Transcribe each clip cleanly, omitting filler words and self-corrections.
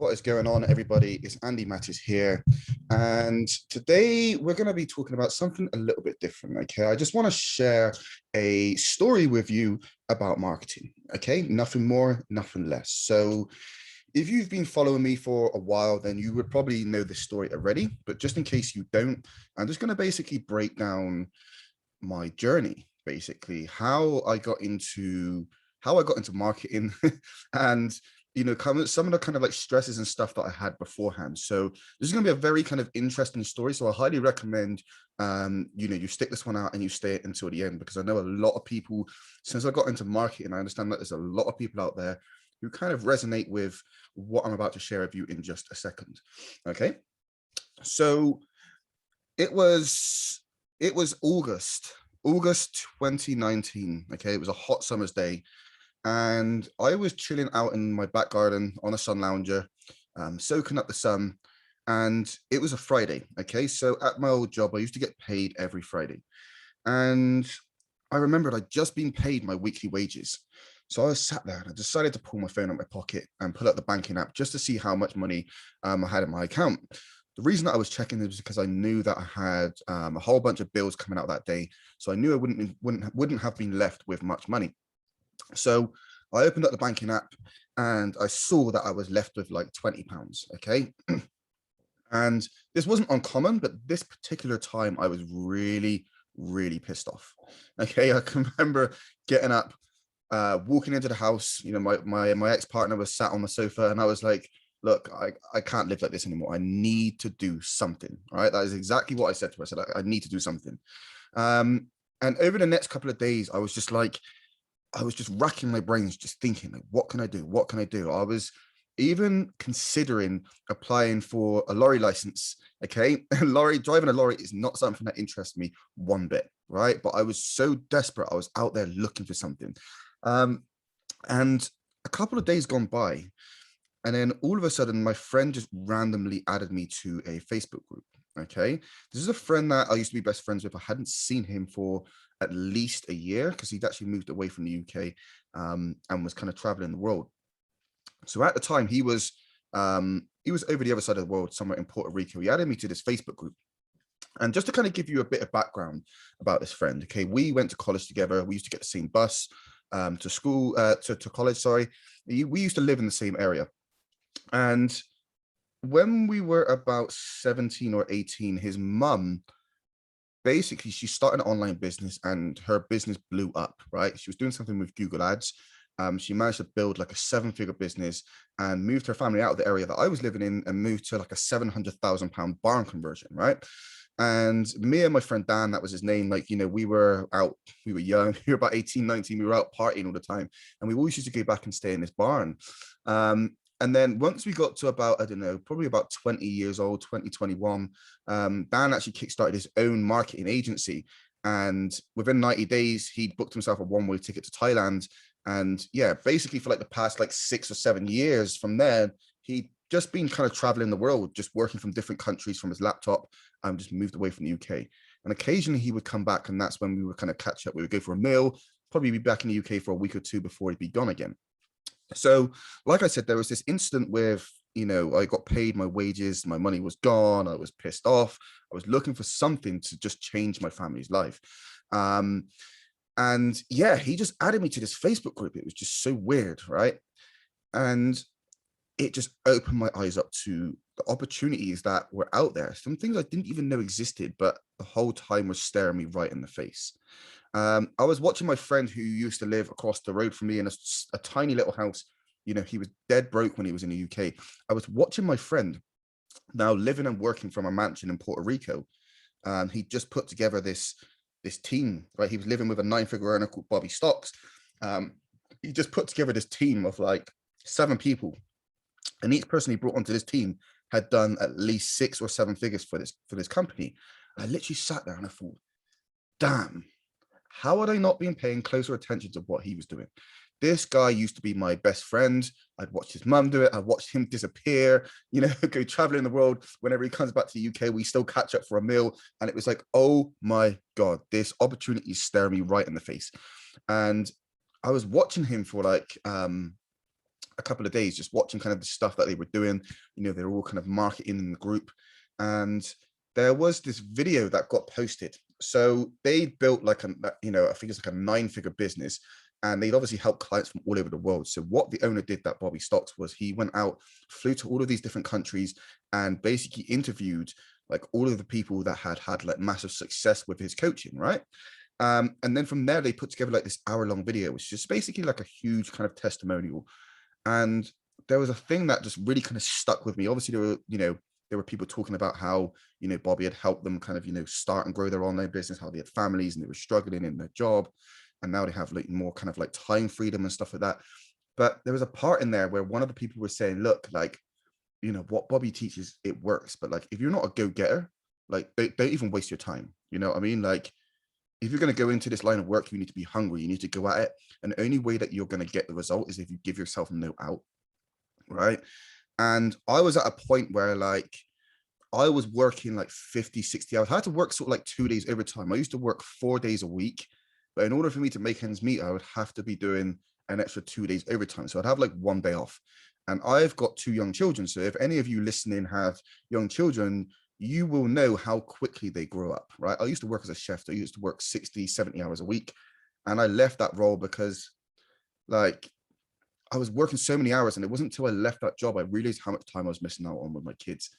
What is going on, everybody? It's Andy Mattis here. And today we're going to be talking about something a little bit different. Okay. I just want to share a story with you about marketing. Okay. Nothing more, nothing less. So, if you've been following me for a while, then you would probably know this story already. But just in case you don't, I'm just going to basically break down my journey, basically how I got into marketing and some of the kind of like stresses and stuff that I had beforehand. So this is going to be a very kind of interesting story. So I highly recommend you stick this one out and you stay until the end, because I know a lot of people, since I got into marketing, I understand that there's a lot of people out there who kind of resonate with what I'm about to share with you in just a second. Okay. So it was August 2019. Okay, it was a hot summer's day, and I was chilling out in my back garden on a sun lounger, soaking up the sun. And it was a Friday. Okay, so at my old job, I used to get paid every Friday, and I remembered I'd just been paid my weekly wages. So I was sat there and I decided to pull my phone out my pocket and pull up the banking app just to see how much money I had in my account. The reason that I was checking is because I knew that I had a whole bunch of bills coming out that day. So I knew I wouldn't have been left with much money. So I opened up the banking app and I saw that I was left with like £20. Okay. And this wasn't uncommon, but this particular time I was really, really pissed off. Okay. I can remember getting up, walking into the house. My ex-partner was sat on the sofa and I was like, look, I can't live like this anymore. I need to do something. All right. That is exactly what I said to her. I said, I need to do something. And over the next couple of days, I was just racking my brains, just thinking, like, what can I do? What can I do? I was even considering applying for a lorry license. Okay. Driving a lorry is not something that interests me one bit. Right. But I was so desperate. I was out there looking for something. And a couple of days gone by, and then all of a sudden, my friend just randomly added me to a Facebook group. Okay. This is a friend that I used to be best friends with. I hadn't seen him for at least a year because he'd actually moved away from the UK, and was kind of traveling the world. So at the time, he was over the other side of the world, somewhere in Puerto Rico. He added me to this Facebook group. And just to kind of give you a bit of background about this friend, okay, we went to college together. We used to get the same bus to school, to college, sorry. We used to live in the same area. And when we were about 17 or 18, his mum, basically, she started an online business and her business blew up, right? She was doing something with Google Ads. She managed to build like a 7-figure business and moved her family out of the area that I was living in and moved to like a £700,000 barn conversion, right? And me and my friend Dan, that was his name, like, we were out, we were young, we were about 18, 19, we were out partying all the time. And we always used to go back and stay in this barn. And then once we got to about, I don't know, probably about 20 years old, 2021, Dan actually kickstarted his own marketing agency. And within 90 days, he booked himself a one-way ticket to Thailand. And yeah, basically for like the past like 6 or 7 years from there, he'd just been kind of traveling the world, just working from different countries from his laptop, and just moved away from the UK. And occasionally he would come back, and that's when we would kind of catch up. We would go for a meal, probably be back in the UK for a week or two before he'd be gone again. So, like I said, there was this incident with, I got paid my wages, my money was gone, I was pissed off, I was looking for something to just change my family's life. And yeah, he just added me to this Facebook group. It was just so weird, right? And it just opened my eyes up to the opportunities that were out there. Some things I didn't even know existed, but the whole time was staring me right in the face. I was watching my friend who used to live across the road from me in a tiny little house. He was dead broke when he was in the UK. I was watching my friend now living and working from a mansion in Puerto Rico. He just put together this team, right? He was living with a 9-figure earner called Bobby Stocks. He just put together this team of like 7 people, and each person he brought onto this team had done at least 6 or 7 figures for this company. I literally sat there and I thought, damn, how had I not been paying closer attention to what he was doing? This guy used to be my best friend. I'd watched his mum do it. I watched him disappear, go traveling the world. Whenever he comes back to the UK, we still catch up for a meal. And it was like, oh my God, this opportunity is staring me right in the face. And I was watching him for like, a couple of days just watching kind of the stuff that they were doing. They're all kind of marketing in the group. And there was this video that got posted. So they built like I think it's like a 9-figure business, and they'd obviously help clients from all over the world. So what the owner did, that Bobby Stocks, was he went out, flew to all of these different countries, and basically interviewed like all of the people that had like massive success with his coaching, right? And then from there, they put together like this hour-long video, which is basically like a huge kind of testimonial. And there was a thing that just really kind of stuck with me. Obviously, there were people talking about how, Bobby had helped them kind of, start and grow their online business, how they had families and they were struggling in their job. And now they have like more kind of like time freedom and stuff like that. But there was a part in there where one of the people was saying, look, like, what Bobby teaches, it works. But like, if you're not a go-getter, like, don't even waste your time. You know what I mean? Like, if you're going to go into this line of work, you need to be hungry. You need to go at it. And the only way that you're going to get the result is if you give yourself no out. Right. And I was at a point where like I was working like 50, 60 hours. I had to work sort of like 2 days overtime. I used to work 4 days a week. But in order for me to make ends meet, I would have to be doing an extra 2 days overtime. So I'd have like 1 day off. And I've got 2 young children. So if any of you listening have young children, you will know how quickly they grow up, right? I used to work as a chef. I used to work 60, 70 hours a week. And I left that role because like I was working so many hours, and it wasn't until I left that job I realized how much time I was missing out on with my kids.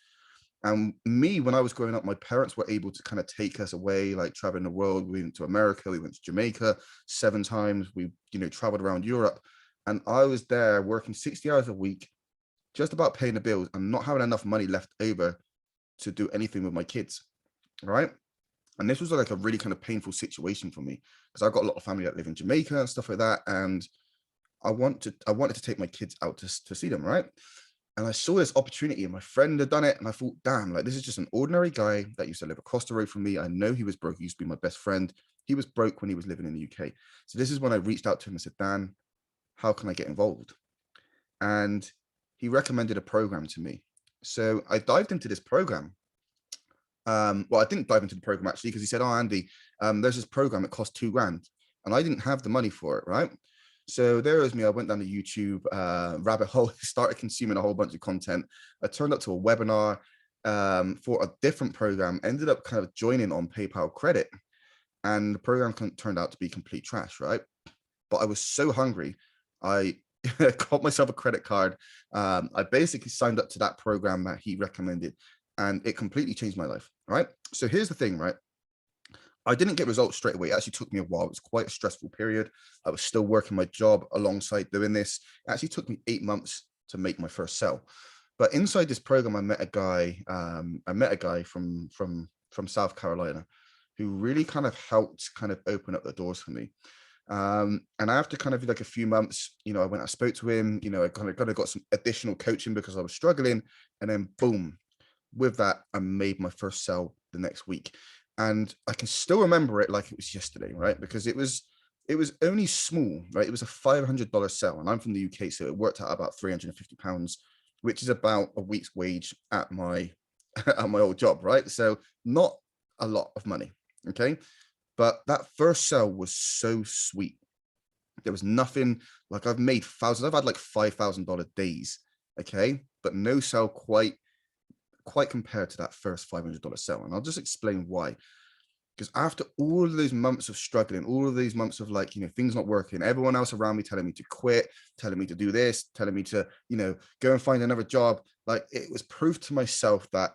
And me, when I was growing up, my parents were able to kind of take us away, like traveling the world. We went to America, we went to Jamaica 7 times. We, traveled around Europe. And I was there working 60 hours a week, just about paying the bills and not having enough money left over to do anything with my kids. Right. And this was like a really kind of painful situation for me because I've got a lot of family that live in Jamaica and stuff like that. And I wanted to take my kids out to see them. Right. And I saw this opportunity and my friend had done it. And I thought, damn, like this is just an ordinary guy that used to live across the road from me. I know he was broke. He used to be my best friend. He was broke when he was living in the UK. So this is when I reached out to him and said, Dan, how can I get involved? And he recommended a program to me. So I dived into this program. Well, I didn't dive into the program actually, because he said, oh, Andy, there's this program that costs $2,000. And I didn't have the money for it, right? So there was me. I went down the YouTube rabbit hole, started consuming a whole bunch of content. I turned up to a webinar for a different program, ended up kind of joining on PayPal Credit. And the program turned out to be complete trash, right? But I was so hungry. I got myself a credit card. I basically signed up to that program that he recommended, and it completely changed my life, right? So here's the thing, right? I didn't get results straight away. It actually took me a while. It was quite a stressful period. I was still working my job alongside doing this. It actually took me 8 months to make my first sale. But inside this program, I met a guy from South Carolina who really kind of helped kind of open up the doors for me. And after kind of like a few months, I spoke to him, I kind of got some additional coaching because I was struggling. And then boom, with that, I made my first sale the next week. And I can still remember it like it was yesterday, right? Because it was only small, right? It was a $500 sale, and I'm from the UK, so it worked out about £350, which is about a week's wage at my at my old job, right? So not a lot of money, okay? But that first sale was so sweet. There was nothing like I've made thousands. I've had like $5,000 days, okay? But no sale quite compared to that first $500 sale. And I'll just explain why. Because after all of those months of struggling, all of these months of like, things not working, everyone else around me telling me to quit, telling me to do this, telling me to, go and find another job. Like it was proof to myself that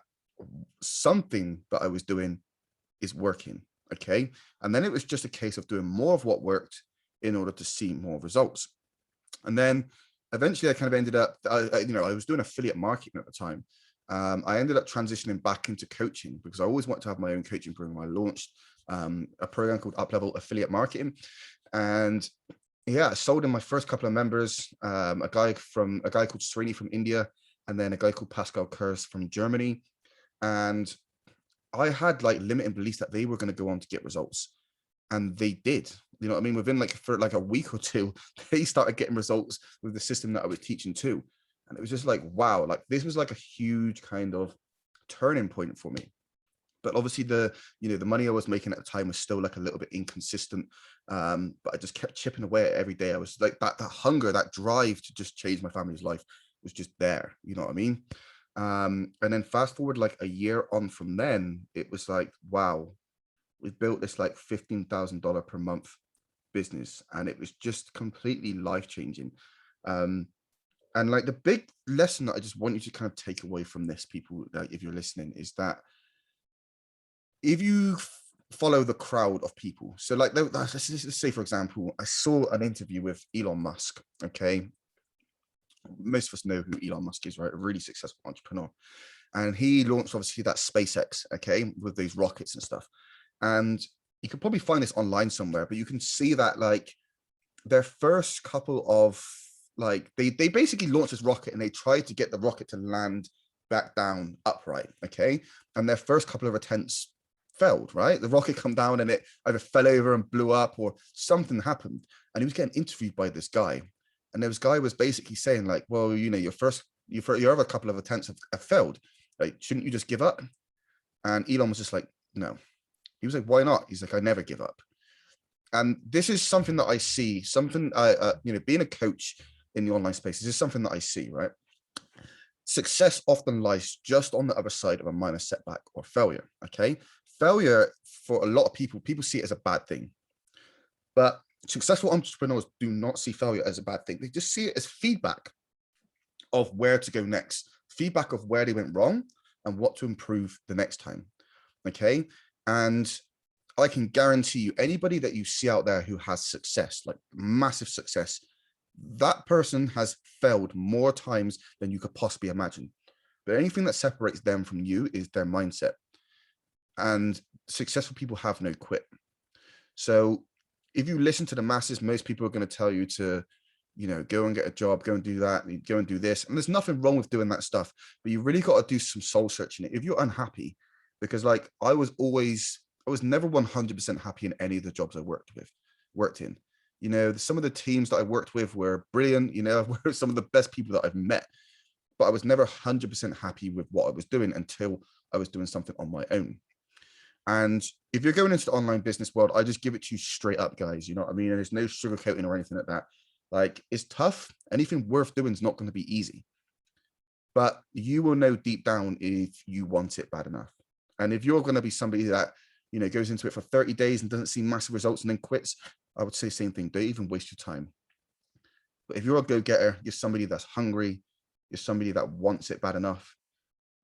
something that I was doing is working. Okay. And then it was just a case of doing more of what worked in order to see more results. And then eventually I kind of ended up, I was doing affiliate marketing at the time. I ended up transitioning back into coaching because I always wanted to have my own coaching program. I launched a program called Up-Level Affiliate Marketing. And yeah, I sold in my first couple of members, a guy called Srini from India, and then a guy called Pascal Kurz from Germany. And I had like limiting beliefs that they were going to go on to get results. And they did, within for a week or two, they started getting results with the system that I was teaching too. And it was just like, wow, like this was like a huge kind of turning point for me. But obviously the money I was making at the time was still like a little bit inconsistent. But I just kept chipping away at it every day. I was like that hunger, that drive to just change my family's life was just there. You know what I mean? And then fast forward like a year on from then, it was like, wow, we built this like $15,000 per month business, and it was just completely life changing. And like the big lesson that I just want you to kind of take away from this, people, like if you're listening, is that if you follow the crowd of people, so like let's say for example, I saw an interview with Elon Musk. Okay, most of us know who Elon Musk is, right? A really successful entrepreneur, and he launched obviously that SpaceX, okay, with these rockets and stuff. And you could probably find this online somewhere, but you can see that like their first couple of like they basically launched this rocket and they tried to get the rocket to land back down upright, okay, and their first couple of attempts failed, right? The rocket come down and it either fell over and blew up or something happened. And he was getting interviewed by this guy, and this guy was basically saying like, well, you know, your other couple of attempts have failed, like shouldn't you just give up? And Elon was just like, no. He was like, why not? He's like, I never give up. And this is something that I see, something you know, being a coach in the online space, this is something that I see, right? Success often lies just on the other side of a minor setback or failure. Okay, failure for a lot of people see it as a bad thing, but successful entrepreneurs do not see failure as a bad thing. They just see it as feedback of where to go next, feedback of where they went wrong and what to improve the next time. Okay, and I can guarantee you, anybody that you see out there who has success, like massive success, that person has failed more times than you could possibly imagine. But anything that separates them from you is their mindset. And successful people have no quit. So if you listen to the masses, most people are going to tell you to, you know, go and get a job, go and do that, go and do this. And there's nothing wrong with doing that stuff, but you really got to do some soul searching. If you're unhappy, because like I was never 100% happy in any of the jobs I worked in. You know, some of the teams that I worked with were brilliant, you know, were some of the best people that I've met, but I was never 100% happy with what I was doing until I was doing something on my own. And if you're going into the online business world, I just give it to you straight up, guys. You know what I mean? And there's no sugarcoating or anything like that. Like, it's tough. Anything worth doing is not going to be easy. But you will know deep down if you want it bad enough. And if you're going to be somebody that, you know, goes into it for 30 days and doesn't see massive results and then quits, I would say same thing. Don't even waste your time. But if you're a go-getter, you're somebody that's hungry, you're somebody that wants it bad enough,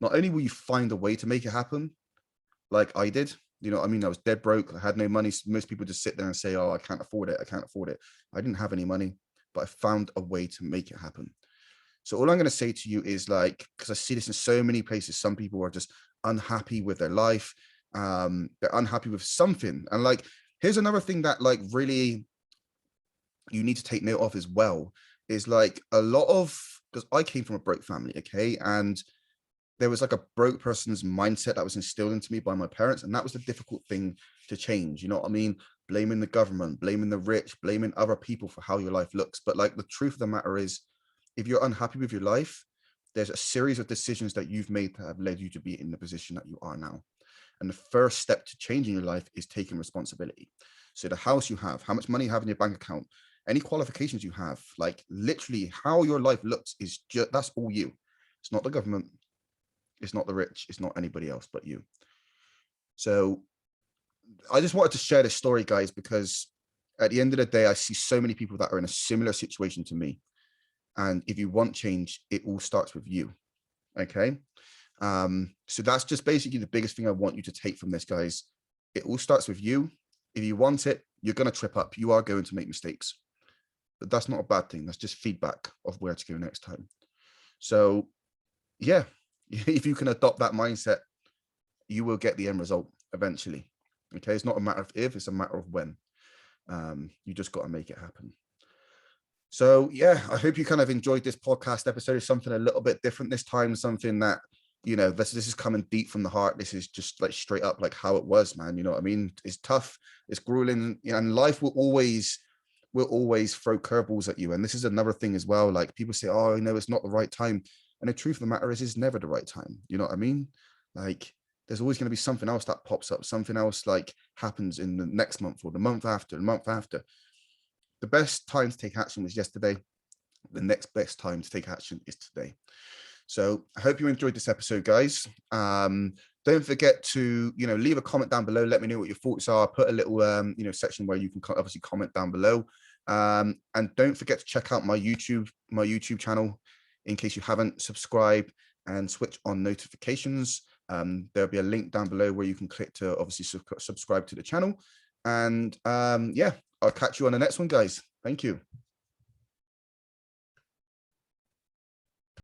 not only will you find a way to make it happen, like I did, you know what I mean? I was dead broke. I had no money. Most people just sit there and say, oh, I can't afford it. I can't afford it. I didn't have any money, but I found a way to make it happen. So all I'm going to say to you is like, because I see this in so many places, some people are just unhappy with their life. They're unhappy with something. And like, here's another thing that like really you need to take note of as well, is like a lot of, because I came from a broke family, okay? And there was like a broke person's mindset that was instilled into me by my parents. And that was the difficult thing to change. You know what I mean? Blaming the government, blaming the rich, blaming other people for how your life looks. But like the truth of the matter is, if you're unhappy with your life, there's a series of decisions that you've made that have led you to be in the position that you are now. And the first step to changing your life is taking responsibility. So the house you have, how much money you have in your bank account, any qualifications you have, like literally how your life looks is just, that's all you. It's not the government. It's not the rich. It's not anybody else but you. So I just wanted to share this story, guys, because at the end of the day, I see so many people that are in a similar situation to me. And if you want change, it all starts with you. Okay. So that's just basically the biggest thing I want you to take from this, guys. It all starts with you. If you want it, you're going to trip up. You are going to make mistakes, but that's not a bad thing. That's just feedback of where to go next time. So yeah, if you can adopt that mindset, you will get the end result eventually. Okay. It's not a matter of if, it's a matter of when. You just got to make it happen. So yeah, I hope you kind of enjoyed this podcast episode. It's something a little bit different this time, something that, you know, this is coming deep from the heart. This is just like straight up like how it was, man. You know what I mean? It's tough, it's grueling, you know, and life will always throw curveballs at you. And this is another thing as well. Like people say, oh, you know, it's not the right time. And the truth of the matter is, it's never the right time. You know what I mean? Like there's always going to be something else that pops up, something else like happens in the next month or the month after, the month after. The best time to take action was yesterday. The next best time to take action is today. So I hope you enjoyed this episode, guys. Don't forget to, leave a comment down below. Let me know what your thoughts are. Put a little, section where you can obviously comment down below. And don't forget to check out my YouTube channel in case you haven't subscribed, and switch on notifications. There'll be a link down below where you can click to obviously subscribe to the channel. And yeah, I'll catch you on the next one, guys. Thank you.